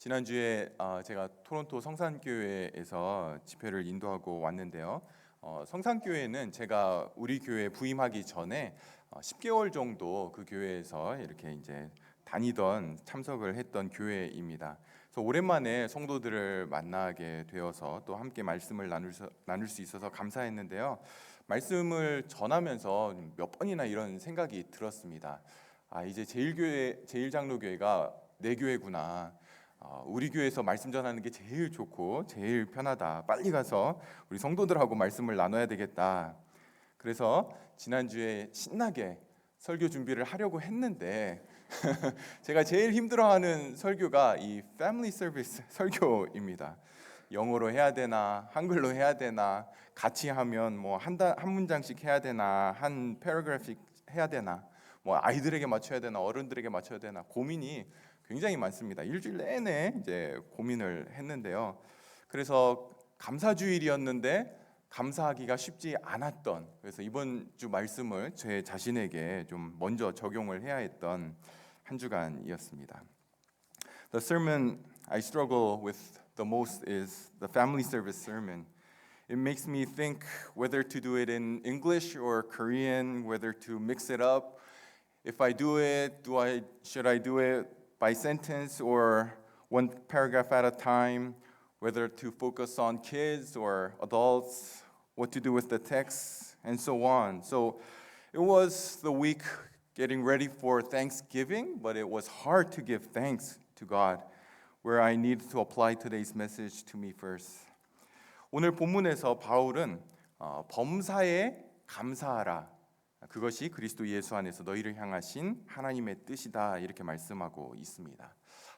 지난주에 제가 토론토 성산교회에서 집회를 인도하고 왔는데요. 성산교회는 제가 우리 교회에 부임하기 전에 10개월 정도 그 교회에서 이렇게 이제 다니던 참석을 했던 교회입니다. 그래서 오랜만에 성도들을 만나게 되어서 또 함께 말씀을 나눌 수 있어서 감사했는데요. 말씀을 전하면서 몇 번이나 이런 생각이 들었습니다. 이제 제일장로교회가 내 교회구나. 우리 교회에서 말씀 전하는 게 제일 좋고 제일 편하다. 빨리 가서 우리 성도들하고 말씀을 나눠야 되겠다. 그래서 지난주에 신나게 설교 준비를 하려고 했는데 제가 제일 힘들어하는 설교가 이 패밀리 서비스 설교입니다. 영어로 해야 되나 한글로 해야 되나 같이 하면 뭐 한 문장씩 해야 되나 한 패러그래프씩 해야 되나 뭐 아이들에게 맞춰야 되나 어른들에게 맞춰야 되나 고민이 굉장히 많습니다. 일주일 내내 이제 고민을 했는데요. 그래서 감사주일이었는데 감사하기가 쉽지 않았던, 그래서 이번 주 말씀을 제 자신에게 좀 먼저 적용을 해야 했던 한 주간이었습니다. The sermon I struggle with the most is the family service sermon. It makes me think whether to do it in English or Korean, whether to mix it up. If I do it, should I do it by sentence or one paragraph at a time, whether to focus on kids or adults, what to do with the text, and so on. So it was the week getting ready for Thanksgiving, but it was hard to give thanks to God, where I needed to apply today's message to me first. 오늘 본문에서 바울은 범사에 감사하라. 그것이 그리스도 예수 안에서 너희를 향하신 하나님의 뜻이다 이렇게 말씀하고 있습니다.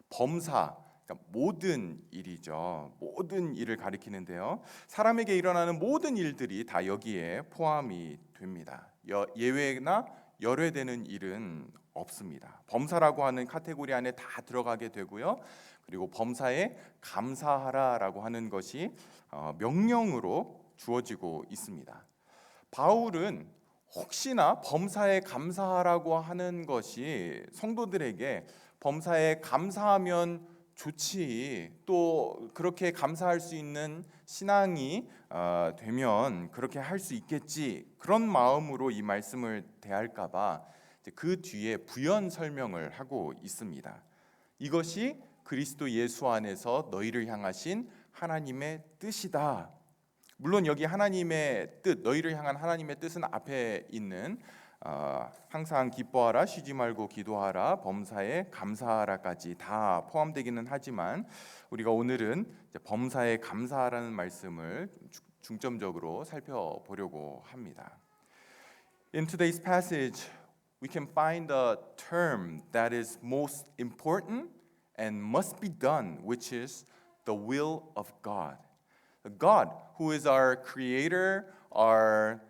범사, 그러니까 모든 일이죠. 모든 일을 가리키는데요. 사람에게 일어나는 모든 일들이 다 여기에 포함이 됩니다. 예외나 열외되는 일은 없습니다. 범사라고 하는 카테고리 안에 다 들어가게 되고요. 그리고 범사에 감사하라라고 하는 것이 명령으로 주어지고 있습니다. 바울은 혹시나 범사에 감사하라고 하는 것이 성도들에게 범사에 감사하면 좋지, 또 그렇게 감사할 수 있는 신앙이 되면 그렇게 할 수 있겠지, 그런 마음으로 이 말씀을 대할까 봐 그 뒤에 부연 설명을 하고 있습니다. 이것이 그리스도 예수 안에서 너희를 향하신 하나님의 뜻이다. 물론 여기 하나님의 뜻, 너희를 향한 하나님의 뜻은 앞에 있는 항상 기뻐하라, 쉬지 말고 기도하라, 범사에 감사하라까지 다 포함되기는 하지만 우리가 오늘은 범사에 감사하라는 말씀을 중점적으로 살펴보려고 합니다. In today's passage, we can find a term that is most important and must be done, which is the will of God. God, who is our creator, our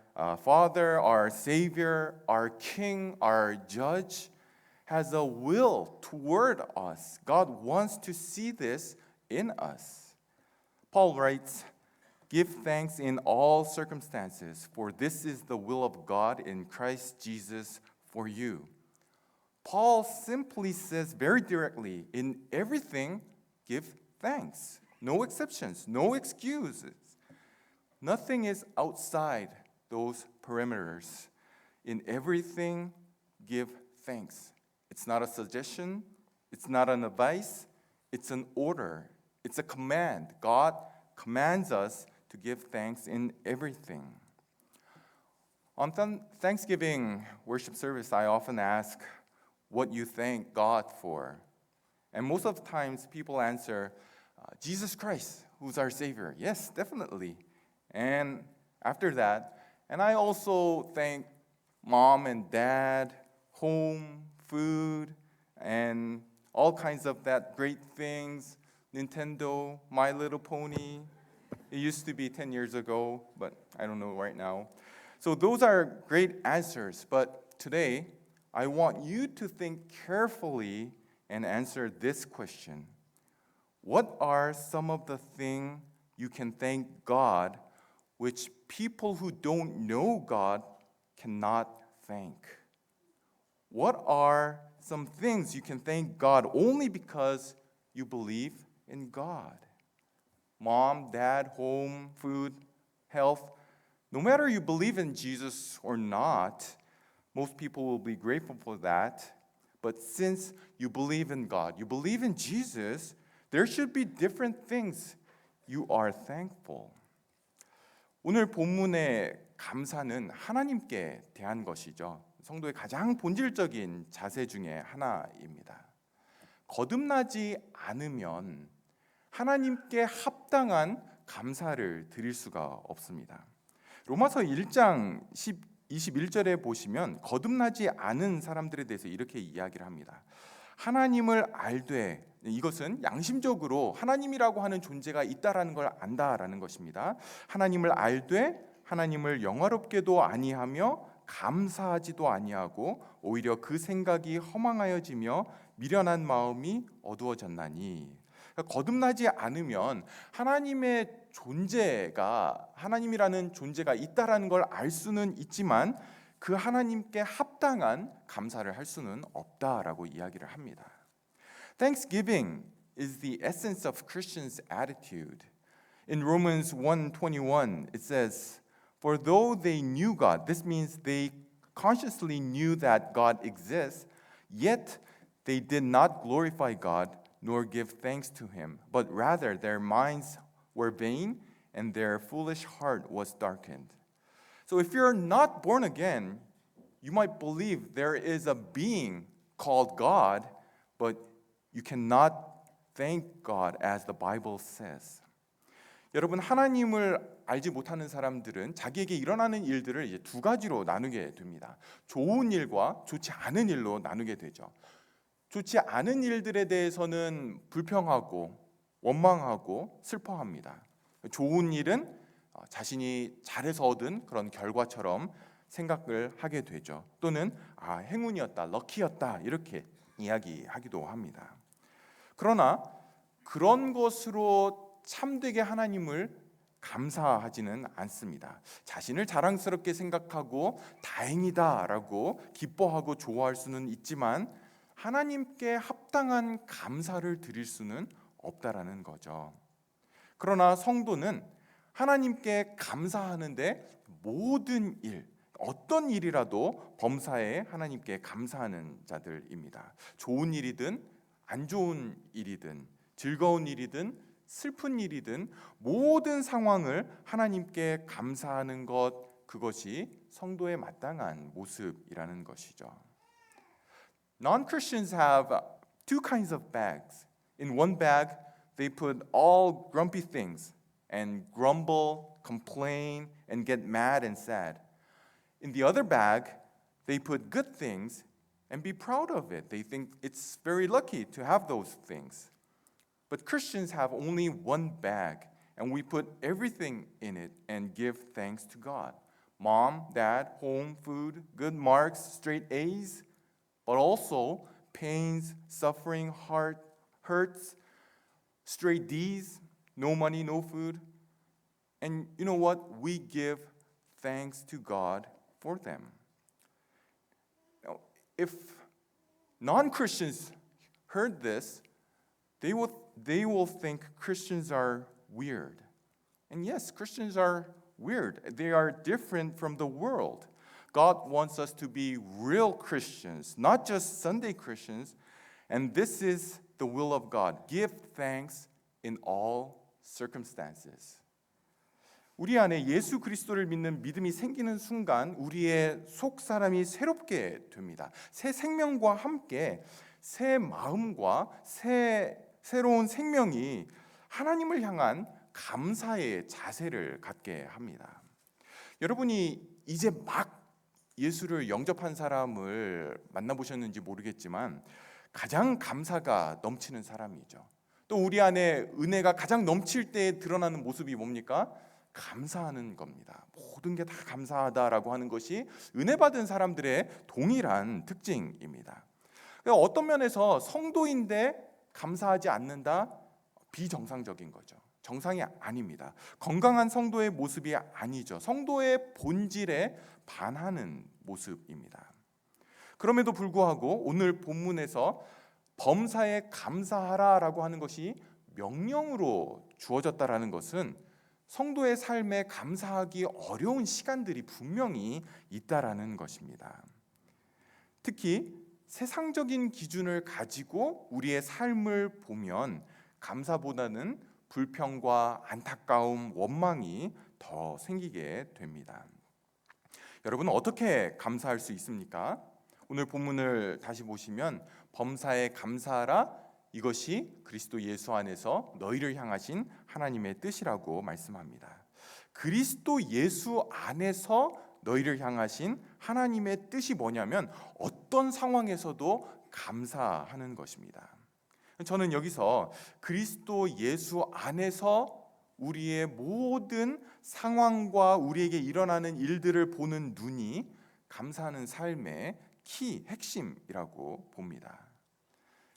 Father, our Savior, our King, our Judge, has a will toward us. God wants to see this in us. Paul writes, "Give thanks in all circumstances, for this is the will of God in Christ Jesus for you." Paul simply says very directly, in everything, give thanks. No exceptions, no excuses. Nothing is outside those perimeters. In everything, give thanks. It's not a suggestion, it's not an advice, it's an order, it's a command. God commands us to give thanks in everything. On Thanksgiving worship service, I often ask what you thank God for. And most of the times people answer, Jesus Christ, who's our Savior. Yes, definitely. And after that, and I also thank mom and dad, home, food, and all kinds of that great things, Nintendo, My Little Pony. It used to be 10 years ago, but I don't know right now. So those are great answers, but today I want you to think carefully and answer this question. What are some of the things you can thank God which people who don't know God cannot thank? What are some things you can thank God only because you believe in God. Mom, dad, home, food, health. No matter you believe in Jesus or not, most people will be grateful for that. But since you believe in God, you believe in Jesus, there should be different things you are thankful. 오늘 본문의 감사는 하나님께 대한 것이죠. 성도의 가장 본질적인 자세 중에 하나입니다. 거듭나지 않으면 하나님께 합당한 감사를 드릴 수가 없습니다. 로마서 1장 21절에 보시면 거듭나지 않은 사람들에 대해서 이렇게 이야기를 합니다. 하나님을 알되, 이것은 양심적으로 하나님이라고 하는 존재가 있다라는 걸 안다라는 것입니다. 하나님을 알되 하나님을 영화롭게도 아니하며 감사하지도 아니하고 오히려 그 생각이 허망하여지며 미련한 마음이 어두워졌나니. 거듭나지 않으면 하나님의 존재가, 하나님이라는 존재가 있다라는 걸 알 수는 있지만 그 하나님께 합당한 감사를 할 수는 없다라고 이야기를 합니다. Thanksgiving is the essence of Christians' attitude. In Romans 1:21 it says, "For though they knew God," this means they consciously knew that God exists, yet they did not glorify God nor give thanks to him, but rather their minds were vain and their foolish heart was darkened. So if you're not born again, you might believe there is a being called God, but you cannot thank God as the Bible says. 여러분, 하나님을 알지 못하는 사람들은 자기에게 일어나는 일들을 이제 두 가지로 나누게 됩니다. 좋은 일과 좋지 않은 일로 나누게 되죠. 좋지 않은 일들에 대해서는 불평하고 원망하고 슬퍼합니다. 좋은 일은 자신이 잘해서 얻은 그런 결과처럼 생각을 하게 되죠. 또는 행운이었다, 럭키였다 이렇게 이야기하기도 합니다. 그러나 그런 것으로 참되게 하나님을 감사하지는 않습니다. 자신을 자랑스럽게 생각하고 다행이다라고 기뻐하고 좋아할 수는 있지만 하나님께 합당한 감사를 드릴 수는 없다라는 거죠. 그러나 성도는 하나님께 감사하는데 모든 일, 어떤 일이라도 범사에 하나님께 감사하는 자들입니다. 좋은 일이든 안 좋은 일이든 즐거운 일이든 슬픈 일이든 모든 상황을 하나님께 감사하는 것, 그것이 성도의 마땅한 모습이라는 것이죠. Non-Christians have two kinds of bags. In one bag, they put all grumpy things and grumble, complain, and get mad and sad. In the other bag, they put good things and be proud of it. They think it's very lucky to have those things. But Christians have only one bag, and we put everything in it and give thanks to God. Mom, dad, home, food, good marks, straight A's, but also pains, suffering, hurts, straight D's, no money, no food. And you know what? We give thanks to God for them. Now, if non-Christians heard this, they will think Christians are weird. And yes, Christians are weird. They are different from the world. God wants us to be real Christians, not just Sunday Christians. And this is the will of God. Give thanks in all circumstances. 우리 안에 예수 그리스도를 믿는 믿음이 생기는 순간 우리의 속 사람이 새롭게 됩니다. 새 생명과 함께 새 마음과 새로운 생명이 하나님을 향한 감사의 자세를 갖게 합니다. 여러분이 이제 막 예수를 영접한 사람을 만나보셨는지 모르겠지만 가장 감사가 넘치는 사람이죠. 또 우리 안에 은혜가 가장 넘칠 때 드러나는 모습이 뭡니까? 감사하는 겁니다. 모든 게 다 감사하다라고 하는 것이 은혜 받은 사람들의 동일한 특징입니다. 어떤 면에서 성도인데 감사하지 않는다? 비정상적인 거죠. 정상이 아닙니다. 건강한 성도의 모습이 아니죠. 성도의 본질에 반하는 모습입니다. 그럼에도 불구하고 오늘 본문에서 범사에 감사하라라고 하는 것이 명령으로 주어졌다라는 것은 성도의 삶에 감사하기 어려운 시간들이 분명히 있다라는 것입니다. 특히 세상적인 기준을 가지고 우리의 삶을 보면 감사보다는 불평과 안타까움, 원망이 더 생기게 됩니다. 여러분 어떻게 감사할 수 있습니까? 오늘 본문을 다시 보시면 범사에 감사하라, 이것이 그리스도 예수 안에서 너희를 향하신 하나님의 뜻이라고 말씀합니다. 그리스도 예수 안에서 너희를 향하신 하나님의 뜻이 뭐냐면 어떤 상황에서도 감사하는 것입니다. 저는 여기서 그리스도 예수 안에서 우리의 모든 상황과 우리에게 일어나는 일들을 보는 눈이 감사하는 삶의 핵심이라고 봅니다.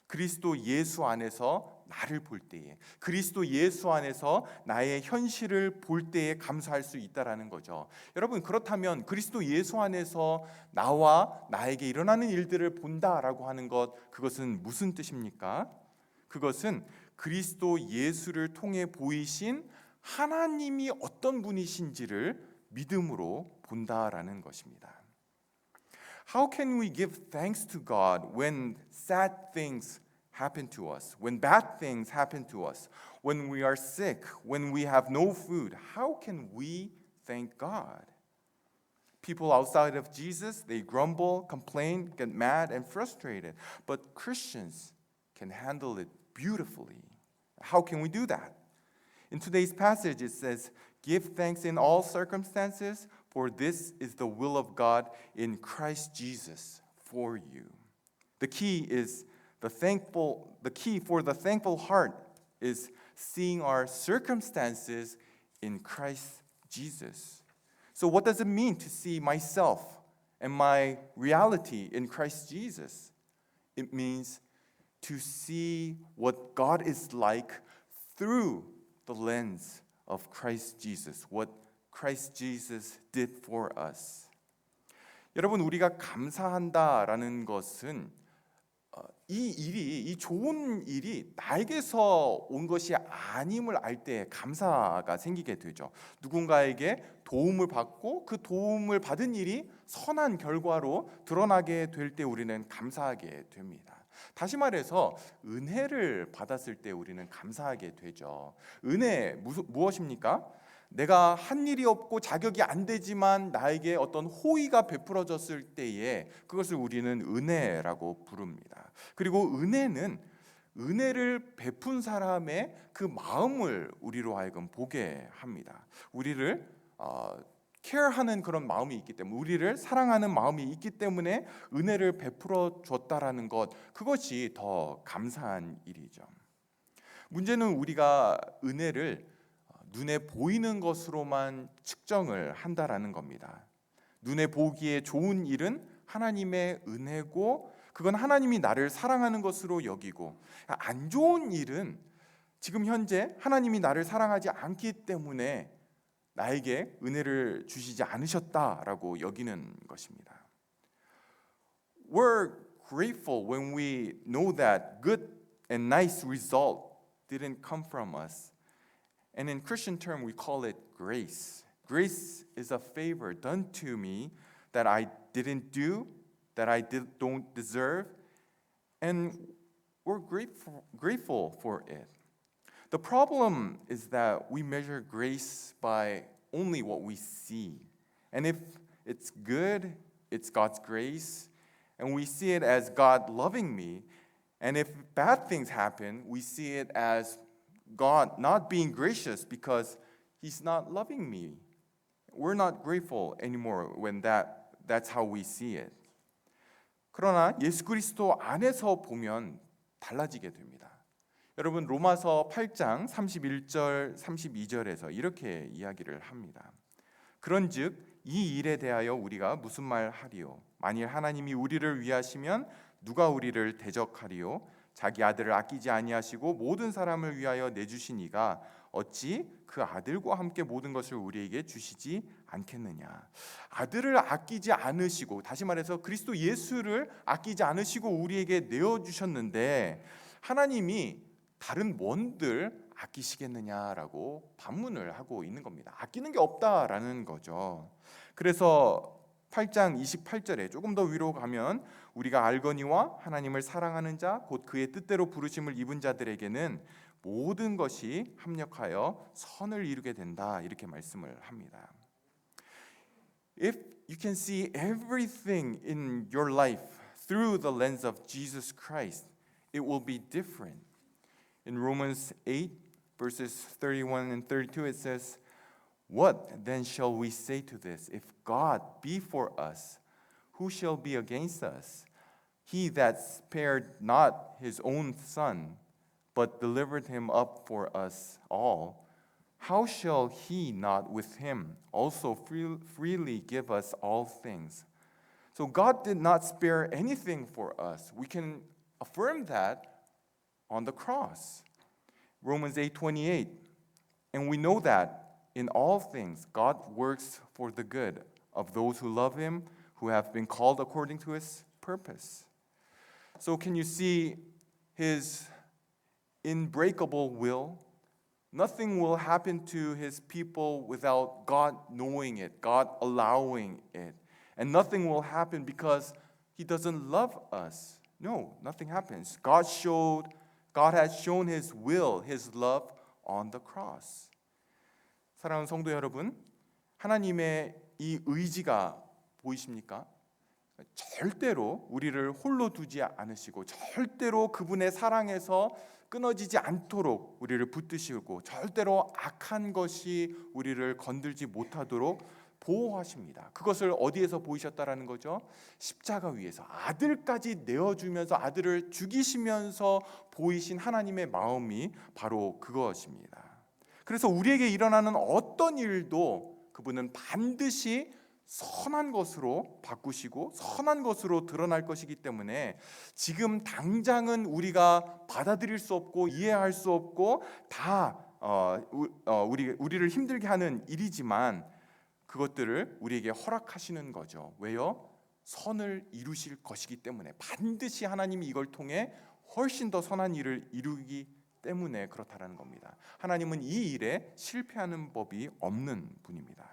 그리스도 예수 안에서 나를 볼 때에, 그리스도 예수 안에서 나의 현실을 볼 때에 감사할 수 있다라는 거죠. 여러분 그렇다면 그리스도 예수 안에서 나와 나에게 일어나는 일들을 본다라고 하는 것, 그것은 무슨 뜻입니까? 그것은 그리스도 예수를 통해 보이신 하나님이 어떤 분이신지를 믿음으로 본다라는 것입니다. How can we give thanks to God when sad things happen to us, when bad things happen to us, when we are sick, when we have no food? How can we thank God? People outside of Jesus, they grumble, complain, get mad and frustrated, but Christians can handle it beautifully. How can we do that? In today's passage it says, "Give thanks in all circumstances, for this is the will of God in Christ Jesus for you." The key for the thankful heart is seeing our circumstances in Christ Jesus. So what does it mean to see myself and my reality in Christ Jesus? It means to see what God is like through the lens of Christ Jesus, what Christ Jesus did for us. 여러분 우리가 감사한다라는 것은 이 좋은 일이 나에게서 온 것이 아님을 알 때 감사가 생기게 되죠. 누군가에게 도움을 받고 그 도움을 받은 일이 선한 결과로 드러나게 될 때 우리는 감사하게 됩니다. 다시 말해서 은혜를 받았을 때 우리는 감사하게 되죠. 은혜 무엇입니까? 내가 한 일이 없고 자격이 안 되지만 나에게 어떤 호의가 베풀어졌을 때에 그것을 우리는 은혜라고 부릅니다. 그리고 은혜는 은혜를 베푼 사람의 그 마음을 우리로 하여금 보게 합니다. 우리를 케어하는 그런 마음이 있기 때문에, 우리를 사랑하는 마음이 있기 때문에 은혜를 베풀어 줬다라는 것, 그것이 더 감사한 일이죠. 문제는 우리가 은혜를 눈에 보이는 것으로만 측정을 한다라는 겁니다. 눈에 보기에 좋은 일은 하나님의 은혜고 그건 하나님이 나를 사랑하는 것으로 여기고, 안 좋은 일은 지금 현재 하나님이 나를 사랑하지 않기 때문에 나에게 은혜를 주시지 않으셨다라고 여기는 것입니다. We're grateful when we know that good and nice result didn't come from us. And in Christian term, we call it grace. Grace is a favor done to me that I didn't do, that I don't deserve, and we're grateful for it. The problem is that we measure grace by only what we see. And if it's good, it's God's grace, and we see it as God loving me. And if bad things happen, we see it as God not being gracious because He's not loving me. We're not grateful anymore when that's how we see it. 그러나 예수 그리스도 안에서 보면 달라지게 됩니다. 여러분 로마서 8장 31절 32절에서 이렇게 이야기를 합니다. 그런즉 이 일에 대하여 우리가 무슨 말 하리요? 만일 하나님이 우리를 위하시면 누가 우리를 대적하리요? 자기 아들을 아끼지 아니하시고 모든 사람을 위하여 내주신 이가 어찌 그 아들과 함께 모든 것을 우리에게 주시지 않겠느냐. 아들을 아끼지 않으시고, 다시 말해서 그리스도 예수를 아끼지 않으시고 우리에게 내어주셨는데 하나님이 다른 뭔들 아끼시겠느냐라고 반문을 하고 있는 겁니다. 아끼는 게 없다라는 거죠. 그래서 8장 28절에 조금 더 위로 가면 우리가 알거니와 하나님을 사랑하는 자 곧 그의 뜻대로 부르심을 입은 자들에게는 모든 것이 합력하여 선을 이루게 된다, 이렇게 말씀을 합니다. If you can see everything in your life through the lens of Jesus Christ, it will be different. In Romans 8 verses 31 and 32 it says, "What then shall we say to this? If God be for us, who shall be against us? He that spared not his own son, but delivered him up for us all, how shall he not with him also freely give us all things?" So God did not spare anything for us. We can affirm that on the cross. Romans 8:28, and we know that in all things God works for the good of those who love him, who have been called according to his purpose. So can you see his unbreakable will? Nothing will happen to his people without God knowing it, God allowing it. And nothing will happen because he doesn't love us. No, nothing happens. God has shown his will, his love on the cross. 사랑하는 성도 여러분, 하나님의 이 의지가 보이십니까? 절대로 우리를 홀로 두지 않으시고 절대로 그분의 사랑에서 끊어지지 않도록 우리를 붙드시고 절대로 악한 것이 우리를 건들지 못하도록 보호하십니다. 그것을 어디에서 보이셨다라는 거죠? 십자가 위에서 아들까지 내어주면서 아들을 죽이시면서 보이신 하나님의 마음이 바로 그것입니다. 그래서 우리에게 일어나는 어떤 일도 그분은 반드시 선한 것으로 바꾸시고 선한 것으로 드러날 것이기 때문에 지금 당장은 우리가 받아들일 수 없고 이해할 수 없고 다 우리를 힘들게 하는 일이지만 그것들을 우리에게 허락하시는 거죠. 왜요? 선을 이루실 것이기 때문에 반드시 하나님이 이걸 통해 훨씬 더 선한 일을 이루기 때문에 그렇다라는 겁니다. 하나님은 이 일에 실패하는 법이 없는 분입니다.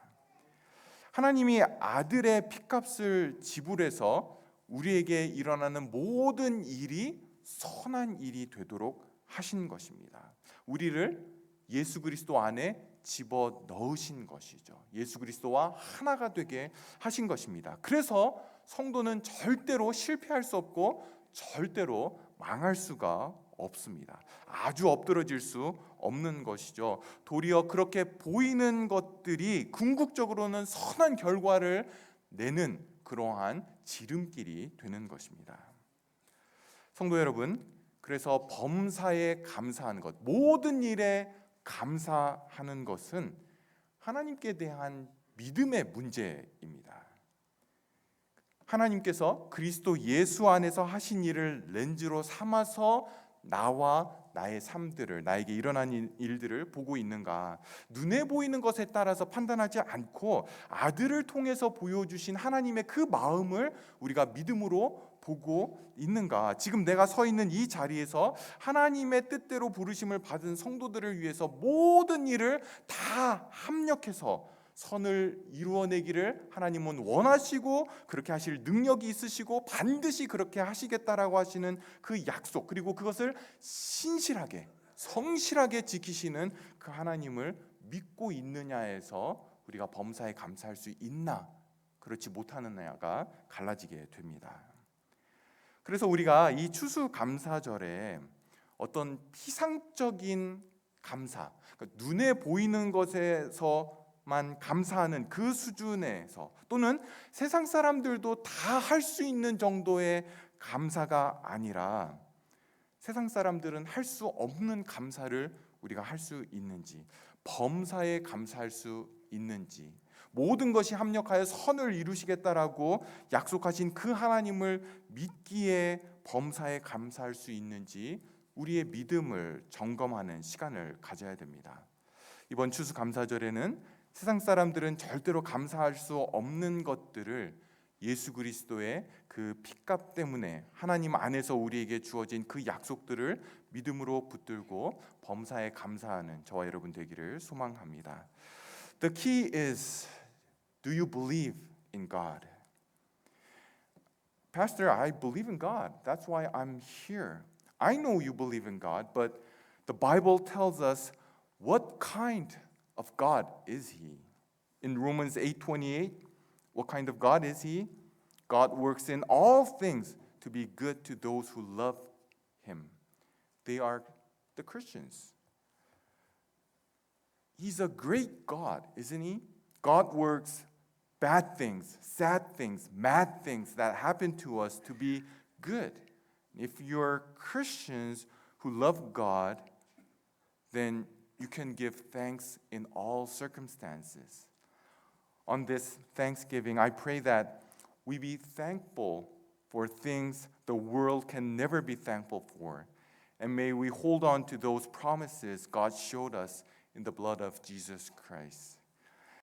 하나님이 아들의 피값을 지불해서 우리에게 일어나는 모든 일이 선한 일이 되도록 하신 것입니다. 우리를 예수 그리스도 안에 집어 넣으신 것이죠. 예수 그리스도와 하나가 되게 하신 것입니다. 그래서 성도는 절대로 실패할 수 없고 절대로 망할 수가 없습니다. 아주 엎드러질 수 없는 것이죠. 도리어 그렇게 보이는 것들이 궁극적으로는 선한 결과를 내는 그러한 지름길이 되는 것입니다. 성도 여러분, 그래서 범사에 감사하는 것, 모든 일에 감사하는 것은 하나님께 대한 믿음의 문제입니다. 하나님께서 그리스도 예수 안에서 하신 일을 렌즈로 삼아서 나와 나의 삶들을, 나에게 일어난 일들을 보고 있는가? 눈에 보이는 것에 따라서 판단하지 않고 아들을 통해서 보여주신 하나님의 그 마음을 우리가 믿음으로 보고 있는가? 지금 내가 서 있는 이 자리에서 하나님의 뜻대로 부르심을 받은 성도들을 위해서 모든 일을 다 합력해서 선을 이루어내기를 하나님은 원하시고 그렇게 하실 능력이 있으시고 반드시 그렇게 하시겠다라고 하시는 그 약속, 그리고 그것을 신실하게 성실하게 지키시는 그 하나님을 믿고 있느냐에서 우리가 범사에 감사할 수 있나 그렇지 못하느냐가 갈라지게 됩니다. 그래서 우리가 이 추수감사절에 어떤 피상적인 감사, 그러니까 눈에 보이는 것에서만 감사하는 그 수준에서, 또는 세상 사람들도 다 할 수 있는 정도의 감사가 아니라 세상 사람들은 할 수 없는 감사를 우리가 할 수 있는지, 범사에 감사할 수 있는지, 모든 것이 합력하여 선을 이루시겠다라고 약속하신 그 하나님을 믿기에 범사에 감사할 수 있는지 우리의 믿음을 점검하는 시간을 가져야 됩니다. 이번 추수감사절에는 세상 사람들은 절대로 감사할 수 없는 것들을 예수 그리스도의 그 피값 때문에 하나님 안에서 우리에게 주어진 그 약속들을 믿음으로 붙들고 범사에 감사하는 저와 여러분 되기를 소망합니다. The key is, do you believe in God? Pastor, I believe in God. That's why I'm here. I know you believe in God, but the Bible tells us what kind of God is He? In Romans 8:28, what kind of God is He? God works in all things to be good to those who love Him. They are the Christians. He's a great God, isn't He? God works bad things, sad things, mad things that happen to us to be good. If you're Christians who love God, then you can give thanks in all circumstances. On this Thanksgiving, I pray that we be thankful for things the world can never be thankful for. And may we hold on to those promises God showed us in the blood of Jesus Christ.